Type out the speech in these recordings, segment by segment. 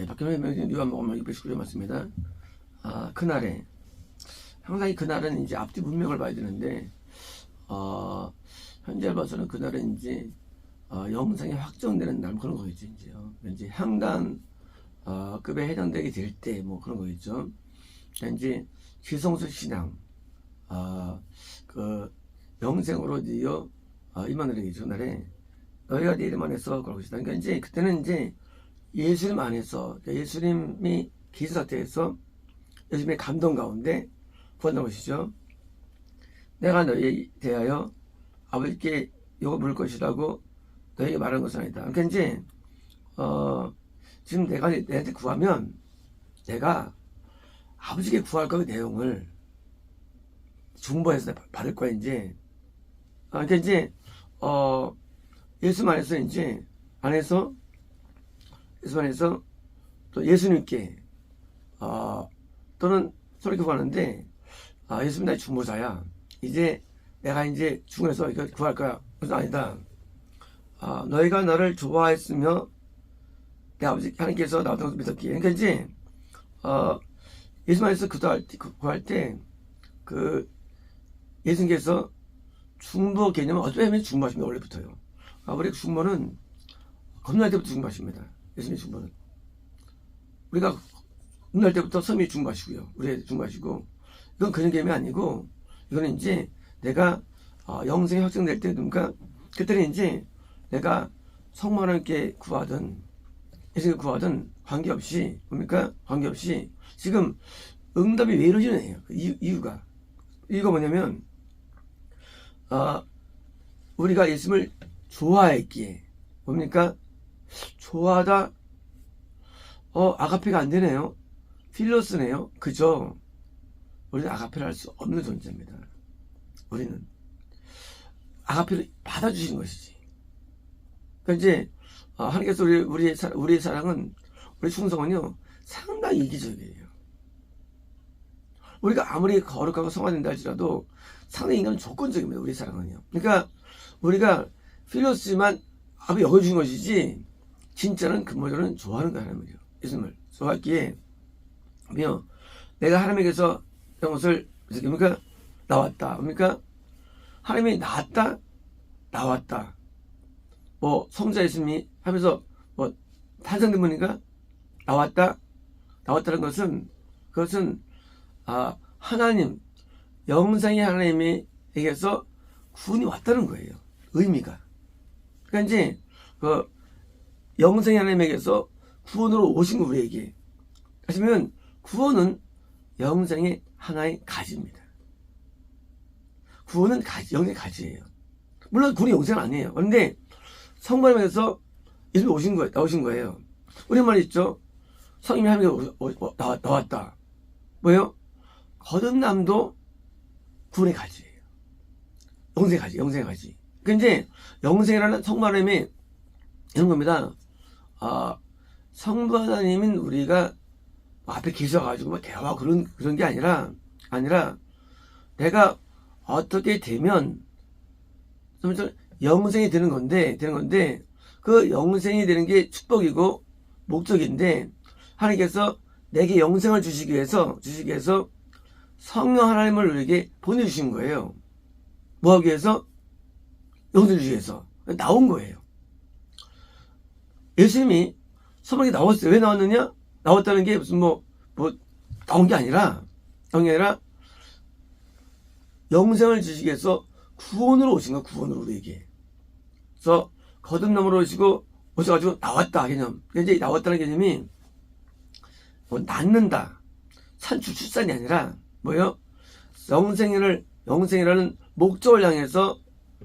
박경림 요한복음 619절 맞습니다. 그날에 항상 그날은 이제 앞뒤 문맥을 봐야 되는데 현재 봐서는 그날은 이제 영생이 확정되는 날 그런 거겠죠. 이제 향단 급에 해당되게 될 때 뭐 그런 거겠죠. 이제 지성수 신앙 그 영생으로 이어 임하느라겠죠. 그날에 너희가 내 이름 안에서 그럴 것이다. 그러니까 이제 그때는 이제 예수님 안에서 예수님이 기수 상태에서 예수님의 감동 가운데 구한다는 것이죠. 내가 너희에 대하여 아버지께 이거 물을 것이라고 너희에게 말한 것은 아니다. 그러니까 이제 지금 내가 내한테 구하면 내가 아버지께 구할 그 내용을 중보해서 받을 거야 이제. 그러니까 이제 예수 안에서 이제 예수 안에서 또 예수님께 또는 서로 구하는데 예수님 나의 중보자야. 이제 내가 이제 중에서 이거 구할 거야. 그래서 아니다. 너희가 나를 좋아했으며 내 아버지 하나님께서 나를 믿었기에. 그러니까 이제 예수 안에서 구할 때 그 예수님께서 중보 개념은 어쩌면 중보하십니다. 원래부터요. 우리 중보는 겁날 때부터 중보하십니다. 예수님의 중보는. 우리가 겁날 때부터 성령이 중보하시고요. 우리 중보하시고. 이건 그런 개념이 아니고, 이거는 이제 내가 영생이 확정될 때, 그러니까 그때는 이제 내가 성모 하나님께 구하든, 예수님께 구하든 관계없이, 뭡니까? 관계없이 지금 응답이 왜 이러지는 해요. 이유가 뭐냐면, 우리가 예수님을 좋아했기에, 뭡니까? 좋아하다, 아가페가 안 되네요. 필로스네요. 그죠? 우리는 아가페를 할 수 없는 존재입니다. 우리는. 아가페를 받아주신 것이지. 그러니까 이제, 하나님께서 우리의 사랑은, 우리 충성은요, 상당히 이기적이에요. 우리가 아무리 거룩하고 성화된다 할지라도 상당히 인간은 조건적입니다. 우리 사랑은요. 그러니까 우리가 필요스지만 아버지 여겨주신 것이지 진짜는 근본적으로는 좋아하는 거야. 하나님을요. 예수님을 좋아했기에 내가 하나님에게서 이것을 그러니까 나왔다. 그러니까 하나님이 나왔다. 뭐 성자 예수님이 하면서 뭐 탄생된 분인가 나왔다는 것은 그것은 하나님, 영생의 하나님에게서 구원이 왔다는 거예요. 의미가. 그러니까 이제, 영생의 하나님에게서 구원으로 오신 거 우리에게. 하시면, 구원은 영생의 하나의 가지입니다. 구원은 영생의 가지예요. 물론 구원이 영생은 아니에요. 그런데, 성부님에서 예수님이 나오신 거예요. 우리 말 있죠? 성님이 하나님께 나왔다. 뭐예요? 거듭남도 구원의 가지예요. 영생의 가지. 그 이제 영생이라는 성부 하나님이 이런 겁니다. 성부 하나님은 우리가 앞에 계셔가지고 대화하고 그런 게 아니라 내가 어떻게 되면 영생이 되는 건데 그 영생이 되는 게 축복이고 목적인데 하나님께서 내게 영생을 주시기 위해서 성령 하나님을 우리에게 보내주신 거예요. 뭐 하기 위해서? 영생을 주기 위해서. 나온 거예요. 예수님이 서방에 나왔어요. 왜 나왔느냐? 나왔다는 게 무슨 나온 게 아니라 영생을 주시기 위해서 구원으로 오신 거야. 구원으로 우리에게. 그래서 거듭남으로 오셔가지고 나왔다 개념. 이제 나왔다는 개념이 낳는다. 출산이 아니라 뭐예요? 영생이라는 목적을 향해서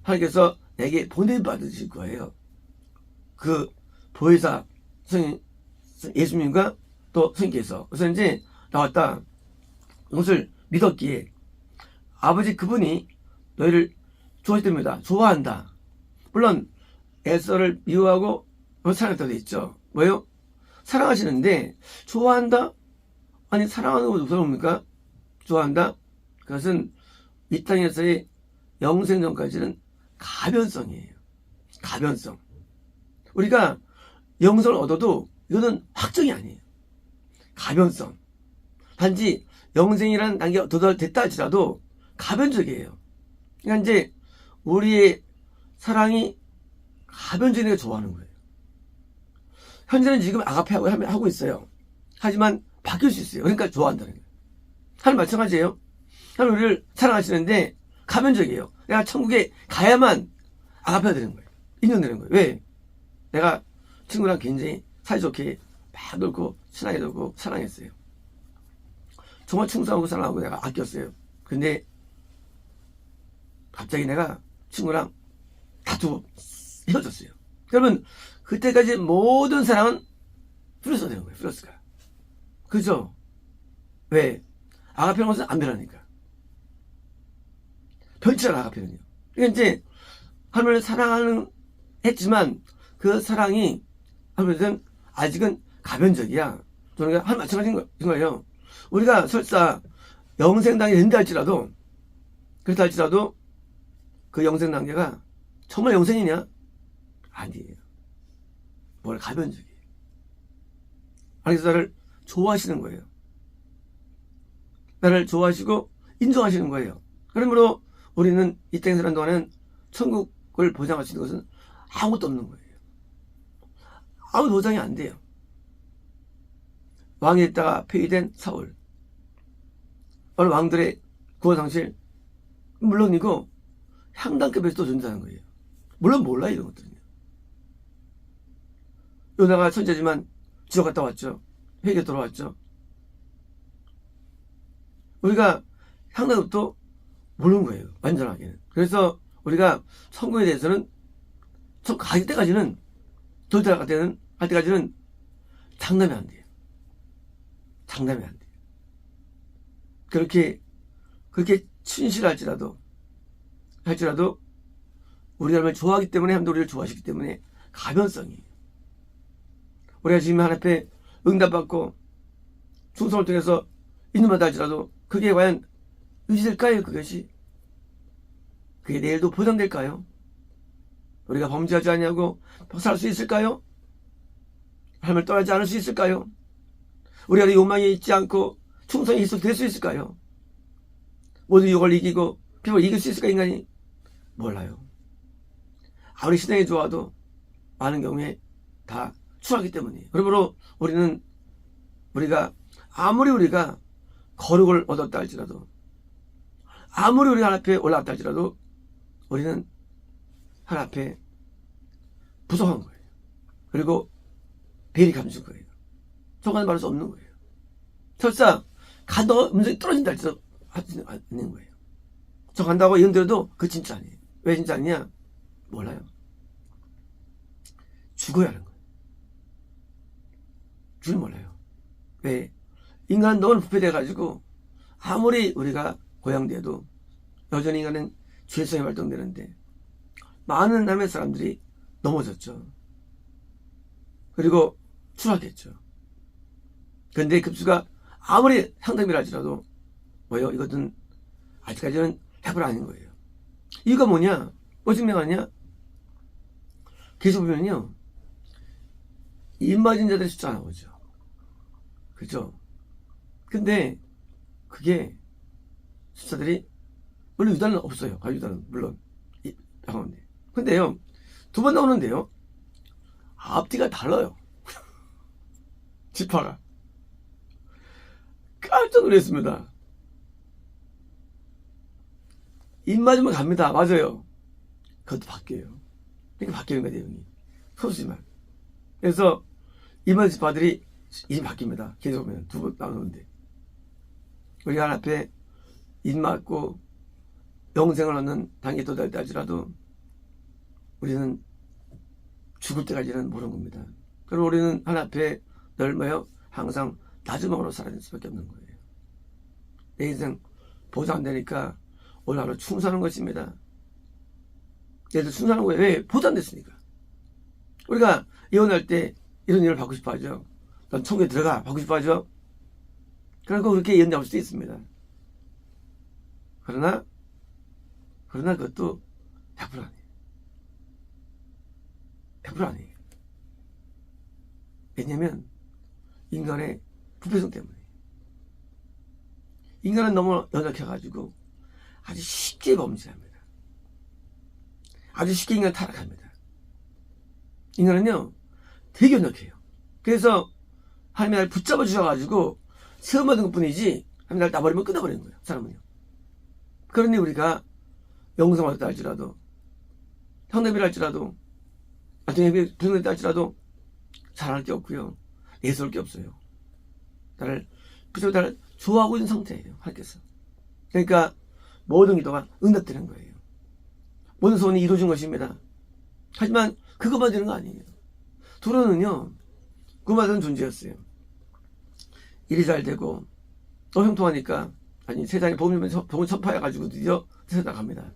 하나님께서 내게 보내받으실 거예요. 그 보혜사 예수님과 또 성령께서. 그래서 이제 나왔다. 이것을 믿었기에 아버지 그분이 너희를 좋아했답니다. 좋아한다. 물론 에서를 미워하고 사랑했다고 돼 있죠. 뭐예요? 사랑하시는데 좋아한다? 아니 사랑하는 거 무슨 뭡니까? 좋아한다? 그것은 이 땅에서의 영생 전까지는 가변성이에요. 가변성. 우리가 영생을 얻어도 이거는 확정이 아니에요. 가변성. 단지 영생이라는 단계가 도달됐다 할지라도 가변적이에요. 그러니까 이제 우리의 사랑이 가변적인 게 좋아하는 거예요. 현재는 지금 아가페 하고 있어요. 하지만 바뀔 수 있어요. 그러니까 좋아한다는 거예요. 하나님 마찬가지예요. 하나님 우리를 사랑하시는데 가변적이에요. 내가 천국에 가야만 아가페가 되는 거예요. 인정되는 거예요. 왜? 내가 친구랑 굉장히 사이좋게 막 놀고 친하게 놀고 사랑했어요. 정말 충성하고 사랑하고 내가 아꼈어요. 근데 갑자기 내가 친구랑 다투고 헤어졌어요. 그러면 그때까지 모든 사랑은 플러스가 되는 거예요. 플러스가. 그죠? 왜? 아가페는 것은 안 변하니까. 변치잖아, 아가페는요. 그러니까 이제 하나님을 사랑하는 했지만 그 사랑이 하나님은 아직은 가변적이야. 저는 한 마찬가지인 거예요. 우리가 설사 영생 단계 된다 할지라도 그렇다 할지라도 그 영생 단계가 정말 영생이냐? 아니에요. 뭘 가변적이에요. 하나님께서 나를 좋아하시는 거예요. 나를 좋아하시고 인정하시는 거예요. 그러므로 우리는 이 땅에 사는 동안은 천국을 보장할 수 있는 것은 아무것도 없는 거예요. 아무 보장이 안 돼요. 왕이 있다가 폐위된 사울, 오늘 왕들의 구원상실 물론이고 향단급에서도 존재하는 거예요. 물론 몰라요, 이런 것들은요. 요나가 천재지만 지옥 갔다 왔죠. 회개 돌아왔죠. 우리가 향단급도 모르는 거예요, 완전하게는. 그래서 우리가 천국에 대해서는 갈 때까지는 할 때까지는 장담이 안 돼요. 장담이 안 돼요. 그렇게 친실할지라도 우리가 얼마나 좋아하기 때문에 하나님도 우리를 좋아하시기 때문에 가변성이에요. 우리가 지금 하나님 앞에 응답받고 충성을 통해서 인도받다 할지라도 그게 과연 유지될까요? 그것이 그게 내일도 보장될까요? 우리가 범죄하지 아니하고 살 수 있을까요? 하나님을 떠나지 않을 수 있을까요? 우리가 욕망이 있지 않고 충성이 계속 될 수 있을까요? 모든 욕을 이기고 비방을 이길 수 있을까 인간이? 몰라요. 아무리 신앙이 좋아도 많은 경우에 다 추하기 때문이에요. 그러므로 우리가 아무리 우리가 거룩을 얻었다 할지라도 아무리 우리가 하나님 앞에 올라왔다 할지라도 우리는 하나님 앞에 부족한 거예요. 그리고 배리 감춘 거예요. 저거는 말할 수 없는 거예요. 설사 간다고 음성이 떨어진다 할지라도 하지 않는 거예요. 저 간다고 이런데도 그 진짜 아니에요. 왜 진짜 아니냐? 몰라요. 죽어야 하는 거예요. 줄 몰라요. 왜? 인간은 너무 부패돼가지고 아무리 우리가 고양돼도 여전히 인간은 죄성이 발동되는데 많은 남의 사람들이 넘어졌죠. 그리고 추락했죠. 그런데 급수가 아무리 상담이라 할지라도 뭐요? 이것은 아직까지는 해볼 아닌 거예요. 이유가 뭐냐? 뭐 증명하냐? 계속 보면요. 입 맞은 자들의 숫자가 나오죠. 그죠? 근데 그게 숫자들이 물론 유다는 없어요. 유다는 물론 나오는데. 근데요. 두 번 나오는데요. 앞뒤가 달라요. 지파가. 깜짝 놀랐습니다. 입 맞으면 갑니다. 맞아요. 그것도 바뀌어요. 그러니까 바뀌는 거예요, 내용이. 소수지만. 그래서 입 맞은 지파들이 입이 바뀝니다. 계속 보면 두 번 나오는데. 우리가 하나님 앞에 입 맞고 영생을 얻는 단계에 도달했다 할지라도 우리는 죽을 때까지는 모르는 겁니다. 그럼 우리는 하나님 앞에 늘 뭐요? 항상 낮은 마음으로 살아야 될 수밖에 없는 거예요. 내 인생 보장 안 되니까 오늘 하루 충성하는 것입니다. 얘들 충성하는 거예요. 왜? 보장 됐으니까. 우리가 이혼할 때 이런 일을 받고 싶어 하죠. 넌 천국에 들어가 받고 싶어 하죠. 그러니까 그렇게 이혼잡을 수도 있습니다. 그러나 그것도 100% 아니에요. 100% 아니에요. 왜냐면 인간의 부패성 때문에. 인간은 너무 연약해가지고 아주 쉽게 범죄합니다. 아주 쉽게 인간 타락합니다. 인간은요 되게 연약해요. 그래서 하나님이 날 붙잡아 주셔가지고 세움 받은 것 뿐이지 하나님이 날 놔버리면 끝나버리는 거예요. 사람은요. 그러니 우리가 영성을 했다 할지라도 형님이라 할지라도 나중에 부정했다 할지라도 잘할 게 없고요. 예술할 게 없어요. 나를 좋아하고 있는 상태예요. 하나님께서. 그러니까 모든 기도가 응답되는 거예요. 모든 소원이 이루어진 것입니다. 하지만 그것만 되는 거 아니에요. 도로는요 그만한 존재였어요. 일이 잘 되고 또 형통하니까 아니 세상에 복음을 선포해가지고 드디어 세상 나갑니다.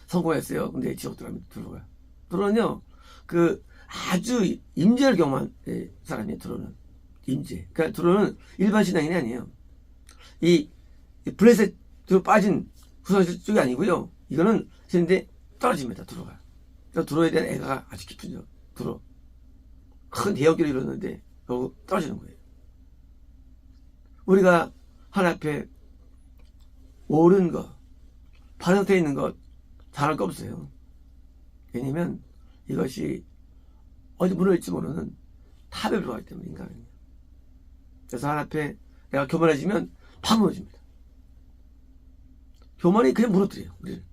성공했어요. 근데 지옥 들어갑니다. 도로가. 도로는요 그 아주 임재를 경험한 사람이에요. 도로는 임재. 그러니까 도로는 일반 신앙인이 아니에요. 이 블레셋으로 빠진 후손 쪽이 아니고요. 이거는 근데 떨어집니다. 도로가. 도로에 대한 애가 아주 깊은죠. 도로. 큰 대형길을 이뤘는데 결국 떨어지는 거예요. 우리가 하나님 앞에 옳은 것, 바른 상태에 있는 것 잘할 거 없어요. 왜냐면 이것이 어디 무너질지 모르는 탑에 들어가기 때문에 인간은. 그래서 하나님 앞에 내가 교만해지면 바로 무너집니다. 교만이 그냥 무너뜨려요. 우리를.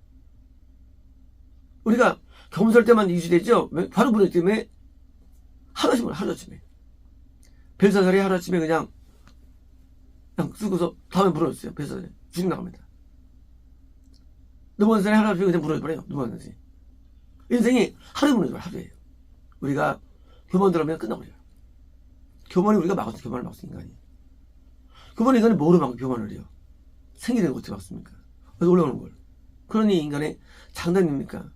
우리가 겸손할 때만 유지되죠. 바로 무너지기 때문에 하루아침에 벨사살이 하루아침에 그냥 쓰고서 다음에 무너졌어요. 벨사살이 죽 나갑니다. 느부갓네살이 하루아침에 그냥 무너져버려요. 느부갓네살이. 인생이 하루에 무너져요. 하루에요. 우리가 교만 들어오면 끝나버려요. 교만이 우리가 막았어. 교만을 막았어. 인간이. 교만이 인간이 뭐로 막고 교만을 해요? 생기는 거 어떻게 막습니까? 그래서 올라오는 걸. 그러니 인간의 장단입니까?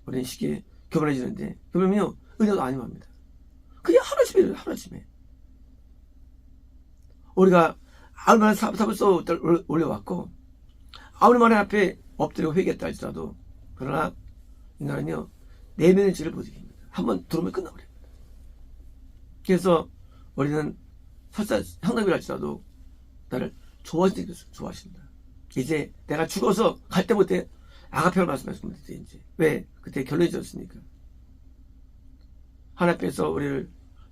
우리는 쉽게 교만해지는데 교만은요 은혜도 아니합니다. 그냥 하루아침에 우리가 아무리 많은 삽을 써 올려왔고 아무리 많은 앞에 엎드려 회개했다 할지라도 그러나 인간은요 내면의 질을 못 이깁니다. 한번 들어오면 끝나버립니다. 그래서 우리는 설사 형답이라 할지라도 나를 좋아하신다. 이제 내가 죽어서 갈 때부터 아가페를 말씀하시면 돼. 이제 왜 그때 결론이 졌으니까 하나님 앞에서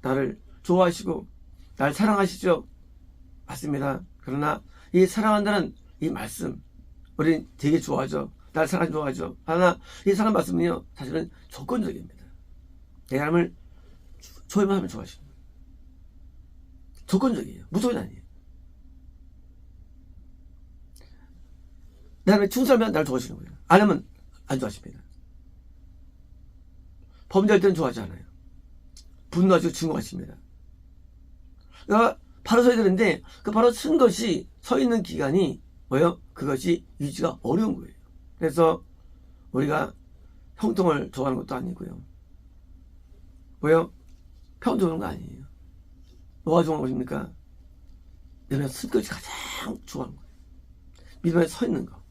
나를 좋아하시고 나를 사랑하시죠. 맞습니다. 그러나 이 사랑한다는 이 말씀 우리는 되게 좋아하죠. 나를 사랑하시 좋아하죠. 그러나 이 사랑 말씀은요 사실은 조건적입니다. 내 사람을 좋아만 하면 좋아하시는 거예요. 조건적이에요. 무조건 아니에요. 내 사람에 충성하면 나를 좋아하시는 거예요. 안 하면 안 좋아하십니다. 범죄할 때는 좋아하지 않아요. 분노하시고 증오하십니다. 그러니까 바로 서야 되는데 그 바로 쓴 것이 서 있는 기간이 뭐예요? 그것이 유지가 어려운 거예요. 그래서 우리가 형통을 좋아하는 것도 아니고요. 뭐예요? 평 좋아하는 거 아니에요. 뭐가 좋아하는 것입니까? 내가 쓴 것이 가장 좋아하는 거예요. 믿음에 서 있는 거.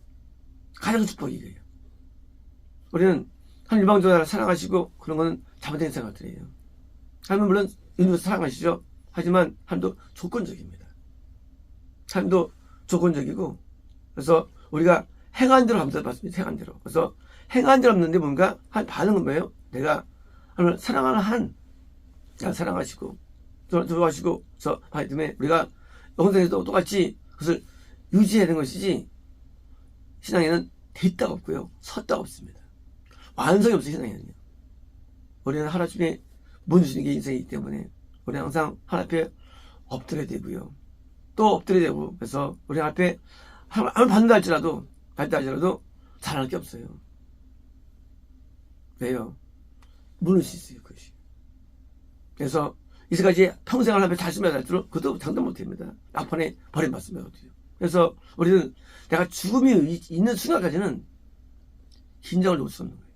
가장 축복이 이거예요. 우리는 한 일방적으로 사랑하시고 그런 거는 잘못된 생각들이에요. 하나님은 물론 인류에서 사랑하시죠. 하지만 하나님도 조건적입니다. 하나님도 조건적이고 그래서 우리가 행한 대로 감사받습니다. 행한 대로. 그래서 행한 대로 없는데 뭔가 한 반응은 뭐예요? 내가 하나님을 사랑하는 한 내가 사랑하시고 좋아하시고 그래서 하기 때문에 우리가 영생에서도 똑같이 그것을 유지해야 되는 것이지 신앙에는 됐다가 없고요. 섰다가 없습니다. 완성이 없어요. 신앙에는요. 우리는 하나님의 문 주시는 게 인생이기 때문에 우리는 항상 하나님 앞에 엎드려야 되고요. 또 엎드려야 되고 그래서 우리 앞에 아무리 받는다 할지라도 잘할 게 없어요. 왜요? 무너질 수 있어요. 그것이. 그래서 이제까지 평생 하나님 앞에 잘 쓰면 할수록 그것도 장담 못합니다. 악판에 버림받습니다. 그래서 우리는 내가 죽음이 있는 순간까지는 긴장을 놓을 수 없는 거예요.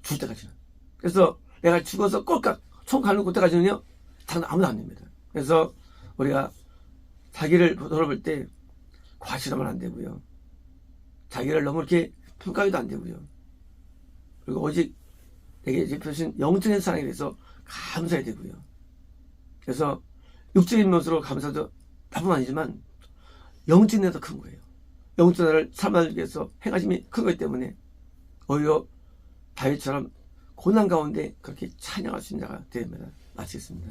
죽을 때까지는. 그래서 내가 죽어서 꼴깍 총 가는 그때까지는요 장담 아무도 안 됩니다. 그래서 우리가 자기를 돌아볼 때 과시하면 안 되고요. 자기를 너무 이렇게 평가해도 안 되고요. 그리고 오직 내게 베푸신 영적인 사랑에 대해서 감사해야 되고요. 그래서 육적인 모습으로 감사도 나뿐 아니지만 영적인 데도 큰 거예요. 영적인 나를 삶아주기 위해서 행하심이 큰 거기 때문에 오히려 다윗처럼 고난 가운데 그렇게 찬양할 수 있는 자가 됩니다. 마치겠습니다.